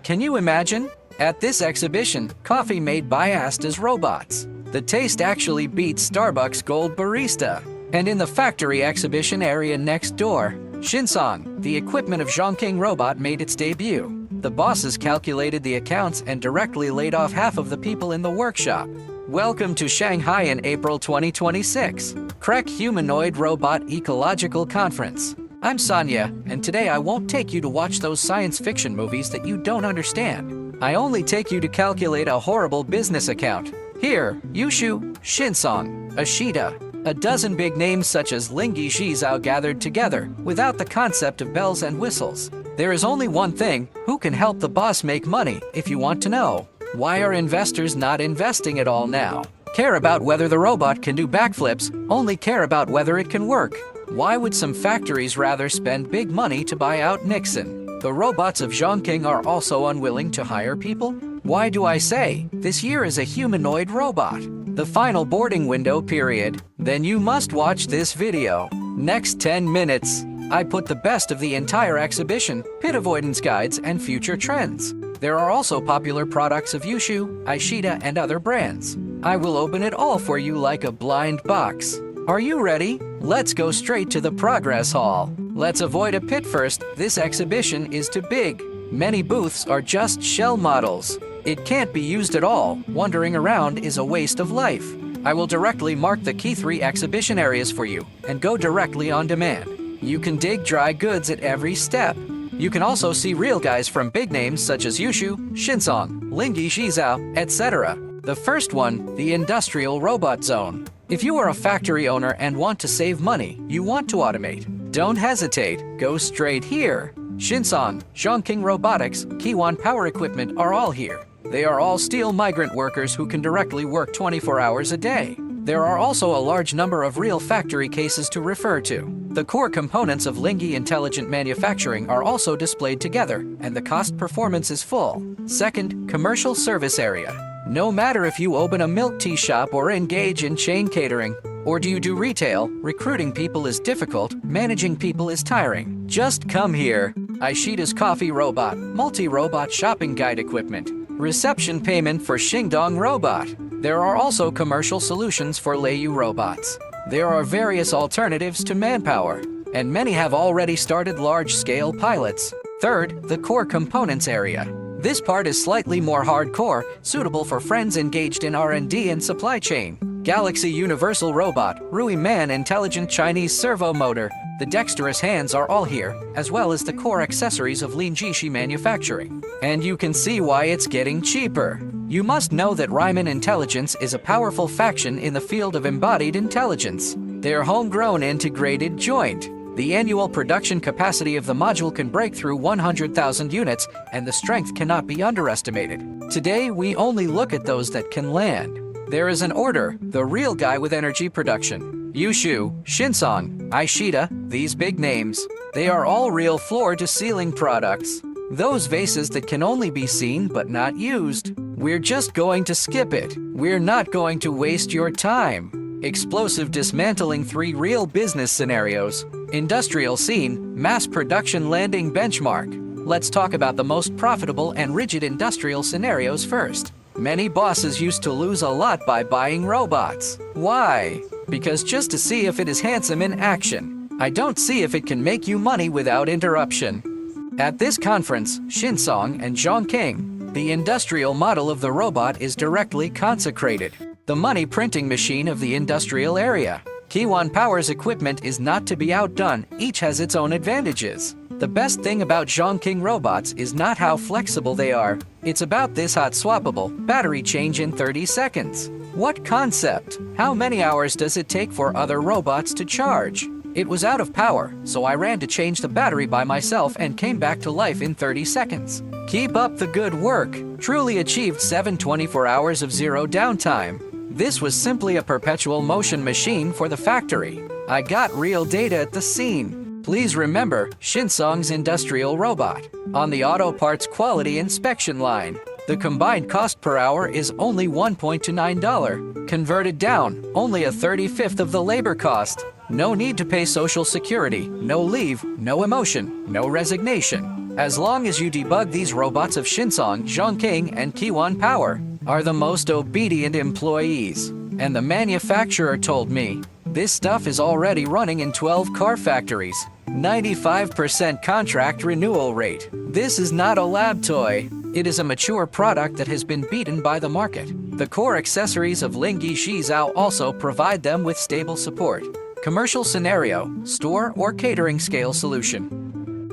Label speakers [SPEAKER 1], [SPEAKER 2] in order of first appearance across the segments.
[SPEAKER 1] Can you imagine? At this exhibition, coffee made by Asta's robots. The taste actually beats Starbucks Gold Barista. And in the factory exhibition area next door, Shinsong, the equipment of Zhongking robot, made its debut. The bosses calculated the accounts and directly laid off half of the people in the workshop. Welcome to Shanghai in April 2026. CREC Humanoid Robot Ecological Conference. I'm Sonia, and today I won't take you to watch those science fiction movies that you don't understand. I only take you to calculate a horrible business account. Here, Yushu, Shinsong, Ashita, a dozen big names such as Lingyi Zhizao gathered together, without the concept of bells and whistles. There is only one thing: who can help the boss make money, if you want to know. Why are investors not investing at all now? Care about whether the robot can do backflips, only care about whether it can work. Why would some factories rather spend big money to buy out Nixon? The robots of Zhongking are also unwilling to hire people? Why do I say, this year is a humanoid robot? The final boarding window period. Then you must watch this video. Next 10 minutes. I put the best of the entire exhibition, pit avoidance guides, and future trends. There are also popular products of Yushu, Ashita, and other brands. I will open it all for you like a blind box. Are you ready? Let's go straight to the progress hall. Let's avoid a pit first. This exhibition is too big. Many booths are just shell models. It can't be used at all. Wandering around is a waste of life. I will directly mark the key 3 exhibition areas for you and go directly on demand. You can dig dry goods at every step. You can also see real guys from big names such as Yushu, Shinsong, Lingyi Zhizao, etc. The first one, the Industrial Robot Zone. If you are a factory owner and want to save money, you want to automate, don't hesitate, go straight here. Shinsong, Zhongking Robotics, Kiwan Power Equipment are all here. They are all steel migrant workers who can directly work 24 hours a day. There are also a large number of real factory cases to refer to. The core components of Lingyi Intelligent Manufacturing are also displayed together, and the cost performance is full. Second, commercial service area. No matter if you open a milk tea shop or engage in chain catering, or do you do retail, recruiting people is difficult, managing people is tiring. Just come here. Ashita's coffee robot, multi-robot shopping guide equipment, reception payment for Xingdong robot. There are also commercial solutions for Leiyu robots. There are various alternatives to manpower, and many have already started large-scale pilots. Third, the core components area. This part is slightly more hardcore, suitable for friends engaged in R&D and supply chain. Galaxy Universal Robot, Rui Man Intelligent Chinese Servo Motor, the dexterous hands are all here, as well as the core accessories of Linjishi Manufacturing. And you can see why it's getting cheaper. You must know that Ryman Intelligence is a powerful faction in the field of embodied intelligence. Their homegrown integrated joint. The annual production capacity of the module can break through 100,000 units, and the strength cannot be underestimated. Today, we only look at those that can land. There is an order, the real guy with energy production. Yushu, Shinsong, Ashita, these big names. They are all real floor-to-ceiling products. Those vases that can only be seen but not used. We're just going to skip it. We're not going to waste your time. Explosive dismantling 3 real business scenarios. Industrial scene, mass production landing benchmark. Let's talk about the most profitable and rigid industrial scenarios first. Many bosses used to lose a lot by buying robots. Why? Because just to see if it is handsome in action. I don't see if it can make you money without interruption. At this conference, Shinsong and Zhongking, the industrial model of the robot is directly consecrated. The money printing machine of the industrial area. Kiwan Power's equipment is not to be outdone, each has its own advantages. The best thing about Zhongking robots is not how flexible they are, it's about this hot swappable battery change in 30 seconds. What concept? How many hours does it take for other robots to charge? It was out of power, so I ran to change the battery by myself and came back to life in 30 seconds. Keep up the good work. Truly achieved 724 hours of zero downtime. This was simply a perpetual motion machine for the factory. I got real data at the scene. Please remember, Shinsong's industrial robot. On the auto parts quality inspection line, the combined cost per hour is only $1.29. Converted down, only a 35th of the labor cost. No need to pay Social Security, no leave, no emotion, no resignation. As long as you debug these robots of Shinsong, Zhongking, and Kiwan Power are the most obedient employees. And the manufacturer told me, this stuff is already running in 12 car factories. 95% contract renewal rate. This is not a lab toy. It is a mature product that has been beaten by the market. The core accessories of Lingyi Shizao also provide them with stable support. Commercial scenario, store or catering scale solution.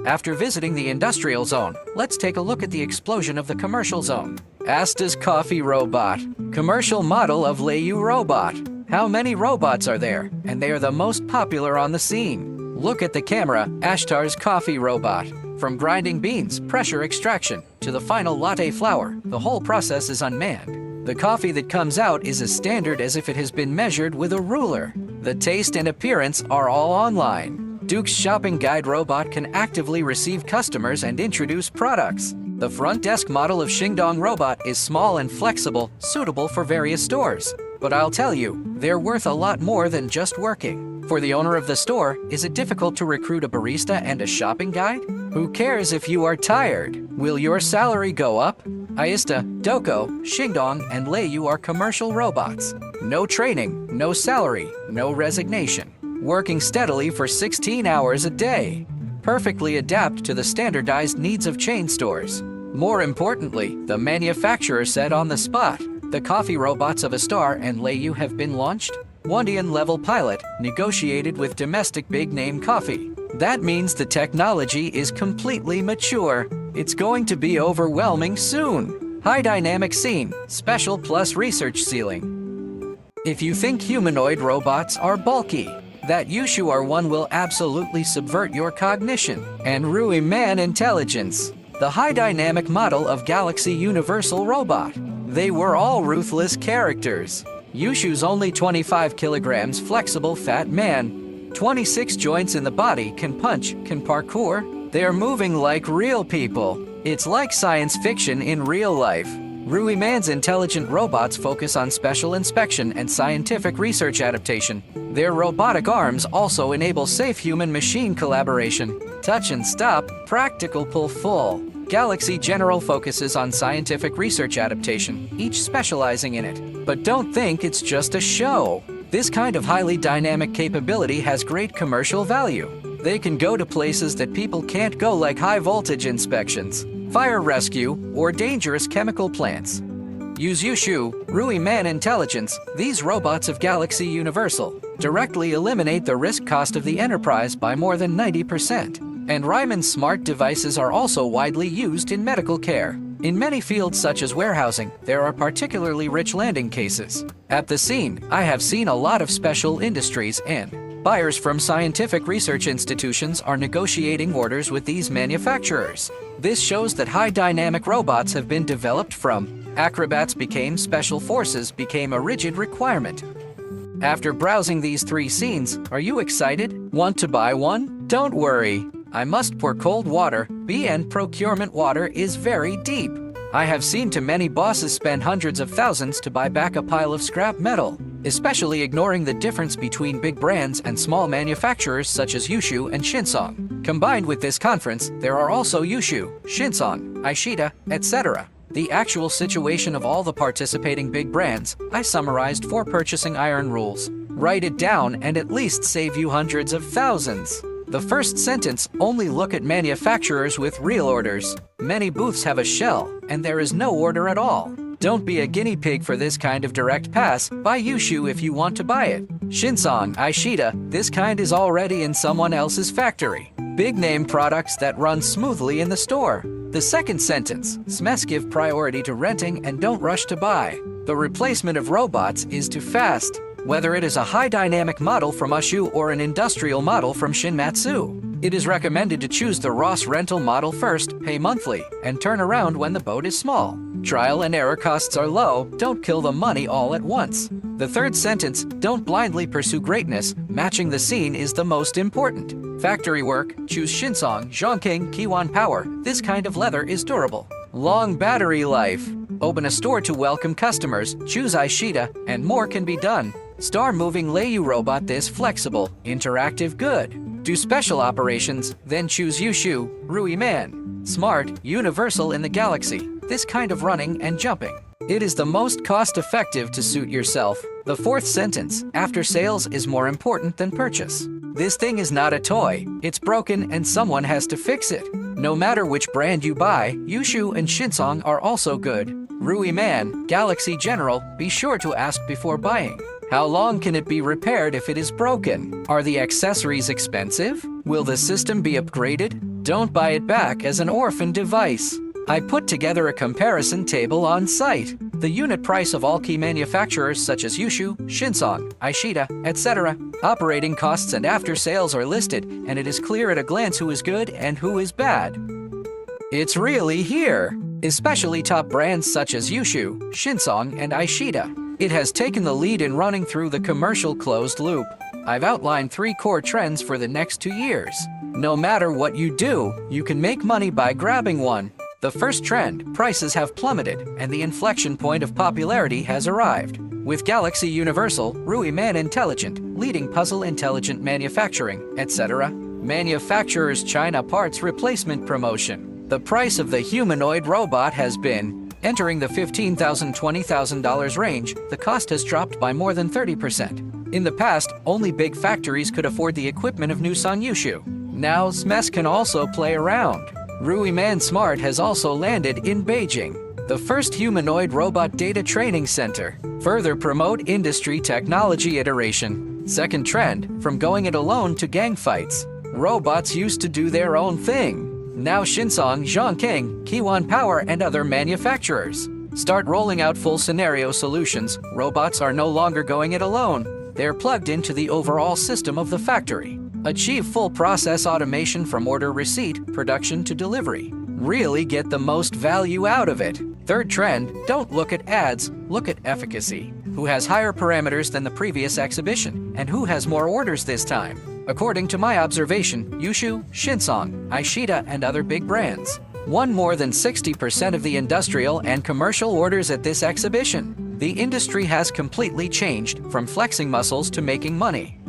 [SPEAKER 1] After visiting the industrial zone, let's take a look at the explosion of the commercial zone. Asta's coffee robot. Commercial model of Leiyu robot. How many robots are there? And they are the most popular on the scene. Look at the camera, Ashtar's coffee robot. From grinding beans, pressure extraction, to the final latte flour, the whole process is unmanned. The coffee that comes out is as standard as if it has been measured with a ruler. The taste and appearance are all online. Duke's shopping guide robot can actively receive customers and introduce products. The front desk model of Xingdong robot is small and flexible, suitable for various stores. But I'll tell you, they're worth a lot more than just working. For the owner of the store, is it difficult to recruit a barista and a shopping guide? Who cares if you are tired? Will your salary go up? Aista, Doko, Xingdong, and Leiyu are commercial robots. No training, no salary, no resignation. Working steadily for 16 hours a day. Perfectly adapt to the standardized needs of chain stores. More importantly, the manufacturer said on the spot, the coffee robots of Astar and Leiyu have been launched. Wondian level pilot, negotiated with domestic big name coffee. That means the technology is completely mature. It's going to be overwhelming soon. High dynamic scene, special plus research ceiling. If you think humanoid robots are bulky, that Yushu R1 will absolutely subvert your cognition. And Rui Man intelligence. The high dynamic model of Galaxy Universal Robot. They were all ruthless characters. Yushu's only 25 kilograms flexible fat man. 26 joints in the body, can punch, can parkour. They're moving like real people. It's like science fiction in real life. Rui Man's intelligent robots focus on special inspection and scientific research adaptation. Their robotic arms also enable safe human-machine collaboration. Touch and stop, practical pull full. Galaxy General focuses on scientific research adaptation, each specializing in it. But don't think it's just a show. This kind of highly dynamic capability has great commercial value. They can go to places that people can't go, like high voltage inspections, fire rescue, or dangerous chemical plants. Use Yushu, Rui Man intelligence, these robots of Galaxy Universal directly eliminate the risk cost of the enterprise by more than 90%. And Ryman's smart devices are also widely used in medical care. In many fields such as warehousing, there are particularly rich landing cases. At the scene, I have seen a lot of special industries, and buyers from scientific research institutions are negotiating orders with these manufacturers. This shows that high dynamic robots have been developed from acrobats became special forces became a rigid requirement. After browsing these three scenes, are you excited? Want to buy one? Don't worry. I must pour cold water. BN procurement water is very deep. I have seen too many bosses spend hundreds of thousands to buy back a pile of scrap metal, especially ignoring the difference between big brands and small manufacturers such as Yushu and Shinsong. Combined with this conference, there are also Yushu, Shinsong, Ishida, etc. The actual situation of all the participating big brands, I summarized 4 purchasing iron rules. Write it down and at least save you hundreds of thousands. The first sentence, only look at manufacturers with real orders. Many booths have a shell, and there is no order at all. Don't be a guinea pig for this kind of direct pass. Buy Yushu if you want to buy it. Shinsong, Ishida, this kind is already in someone else's factory. Big name products that run smoothly in the store. The second sentence, SMEs give priority to renting and don't rush to buy. The replacement of robots is too fast. Whether it is a high dynamic model from Ushu or an industrial model from Shinmatsu, it is recommended to choose the Ross rental model first, pay monthly, and turn around when the boat is small. Trial and error costs are low, don't kill the money all at once. The third sentence, don't blindly pursue greatness, matching the scene is the most important. Factory work, choose Shinsong, Zhongking, Kiwan Power, this kind of leather is durable. Long battery life. Open a store to welcome customers, choose Ishida, and more can be done. Star moving Leiyu robot this flexible, interactive good. do special operations, then choose Yushu, Rui Man. Smart, universal in the galaxy. This kind of running and jumping. It is the most cost-effective to suit yourself. The fourth sentence, after sales is more important than purchase. This thing is not a toy. It's broken and someone has to fix it. No matter which brand you buy, Yushu and Shinsong are also good. Rui Man, Galaxy General, be sure to ask before buying. How long can it be repaired if it is broken? Are the accessories expensive? Will the system be upgraded? Don't buy it back as an orphan device. I put together a comparison table on site. The unit price of all key manufacturers such as Yushu, Shinsong, Aishida, etc. Operating costs and after sales are listed, and it is clear at a glance who is good and who is bad. It's really here, especially top brands such as Yushu, Shinsong, and Aishida. It has taken the lead in running through the commercial closed loop. I've outlined 3 core trends for the next 2 years. No matter what you do, you can make money by grabbing one. The first trend, prices have plummeted, and the inflection point of popularity has arrived. With Galaxy Universal, Rui Man Intelligent, leading puzzle intelligent manufacturing, etc. Manufacturers China parts replacement promotion. The price of the humanoid robot has been entering the $15,000–$20,000 range. The cost has dropped by more than 30%. In the past, only big factories could afford the equipment of Nissan Yushu. Now, SMEs can also play around. Rui Man Smart has also landed in Beijing, the first humanoid robot data training center. Further promote industry technology iteration. Second trend, from going it alone to gang fights. Robots used to do their own thing. Now Shinsong, Zhongking, Kiwan Power, and other manufacturers start rolling out full scenario solutions. Robots are no longer going it alone. They're plugged into the overall system of the factory. Achieve full process automation from order receipt, production to delivery. Really get the most value out of it. Third trend, don't look at ads, look at efficacy. Who has higher parameters than the previous exhibition, and who has more orders this time? According to my observation, Yushu, Shinsong, Aishida, and other big brands won more than 60% of the industrial and commercial orders at this exhibition. The industry has completely changed from flexing muscles to making money.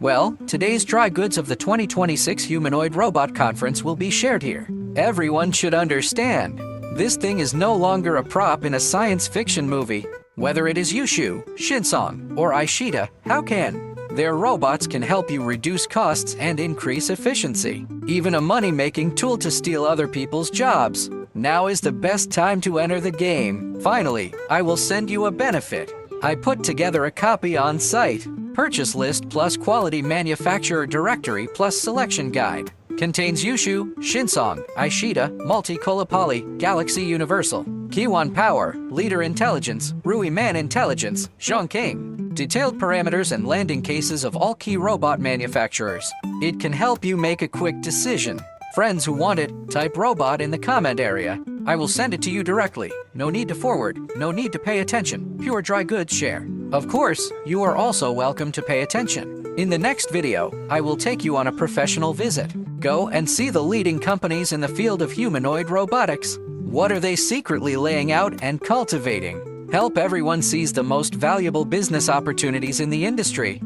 [SPEAKER 1] Well, today's dry goods of the 2026 Humanoid Robot Conference will be shared here. Everyone should understand, this thing is no longer a prop in a science fiction movie. Whether it is Yushu, Shinsong, or Aishida, how can? Their robots can help you reduce costs and increase efficiency. Even a money-making tool to steal other people's jobs. Now is the best time to enter the game. Finally, I will send you a benefit. I put together a copy on site. Purchase list plus quality manufacturer directory plus selection guide. Contains Yushu, Shinsong, Aishida, Multi-Kolopali, Galaxy Universal, Kiwan Power, Leader Intelligence, Rui Man Intelligence, Zhongking. Detailed parameters and landing cases of all key robot manufacturers. It can help you make a quick decision. Friends who want it, type robot in the comment area. I will send it to you directly. No need to forward, no need to pay attention. Pure dry goods share. Of course, you are also welcome to pay attention. In the next video, I will take you on a professional visit. Go and see the leading companies in the field of humanoid robotics. What are they secretly laying out and cultivating? Help everyone seize the most valuable business opportunities in the industry.